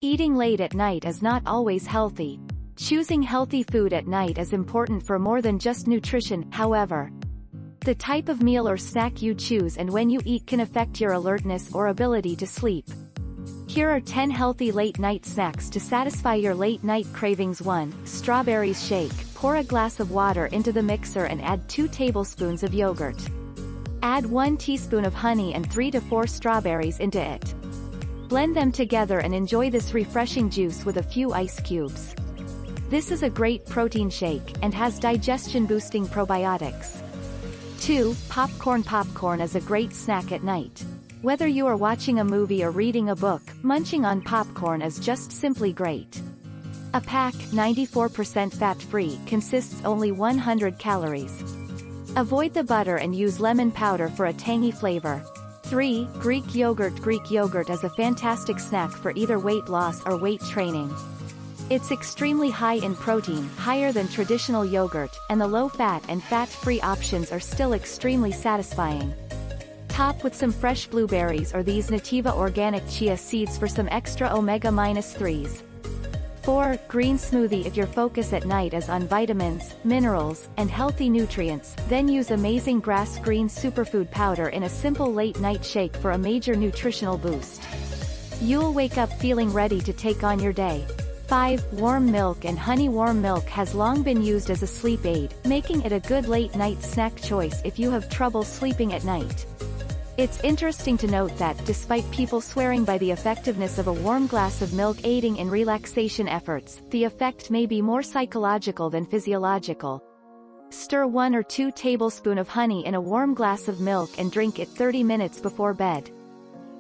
Eating late at night is not always healthy. Choosing healthy food at night is important for more than just nutrition, however. The type of meal or snack you choose and when you eat can affect your alertness or ability to sleep. Here are 10 healthy late-night snacks to satisfy your late-night cravings. 1. Strawberries shake. Pour a glass of water into the mixer and add 2 tablespoons of yogurt. Add 1 teaspoon of honey and 3 to 4 strawberries into it. Blend them together and enjoy this refreshing juice with a few ice cubes. This is a great protein shake, and has digestion-boosting probiotics. 2. Popcorn. Popcorn is a great snack at night. Whether you are watching a movie or reading a book, munching on popcorn is just simply great. A pack, 94% fat-free, consists only 100 calories. Avoid the butter and use lemon powder for a tangy flavor. 3. Greek yogurt. Greek yogurt is a fantastic snack for either weight loss or weight training. It's extremely high in protein, higher than traditional yogurt, and the low-fat and fat-free options are still extremely satisfying. Top with some fresh blueberries or these Nativa organic chia seeds for some extra omega-3s. 4. Green smoothie. If your focus at night is on vitamins, minerals, and healthy nutrients, then use Amazing Grass Green Superfood Powder in a simple late-night shake for a major nutritional boost. You'll wake up feeling ready to take on your day. 5. Warm milk and honey. Warm milk has long been used as a sleep aid, making it a good late-night snack choice if you have trouble sleeping at night. It's interesting to note that, despite people swearing by the effectiveness of a warm glass of milk aiding in relaxation efforts, the effect may be more psychological than physiological. Stir 1 or 2 tablespoons of honey in a warm glass of milk and drink it 30 minutes before bed.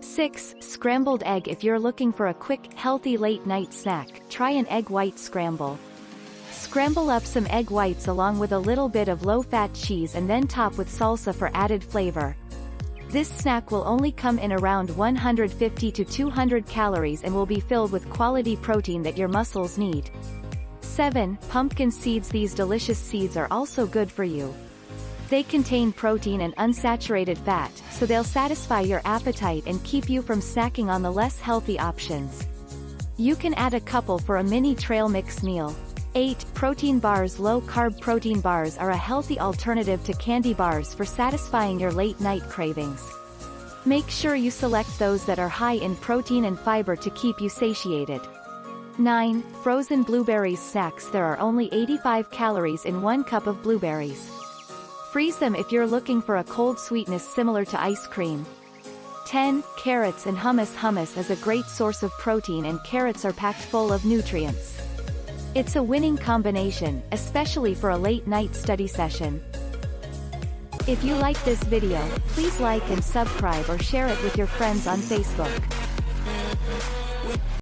6. Scrambled egg. If you're looking for a quick, healthy late-night snack, try an egg white scramble. Scramble up some egg whites along with a little bit of low-fat cheese and then top with salsa for added flavor. This snack will only come in around 150 to 200 calories and will be filled with quality protein that your muscles need. 7. Pumpkin seeds. These delicious seeds are also good for you. They contain protein and unsaturated fat, so they'll satisfy your appetite and keep you from snacking on the less healthy options. You can add a couple for a mini trail mix meal. 8. Protein bars. Low-carb protein bars are a healthy alternative to candy bars for satisfying your late-night cravings. Make sure you select those that are high in protein and fiber to keep you satiated. 9. Frozen blueberries. Snacks. There are only 85 calories in 1 cup of blueberries. Freeze them if you're looking for a cold sweetness similar to ice cream. 10. Carrots and hummus. Hummus is a great source of protein and carrots are packed full of nutrients. It's a winning combination, especially for a late-night study session. If you like this video, please like and subscribe or share it with your friends on Facebook.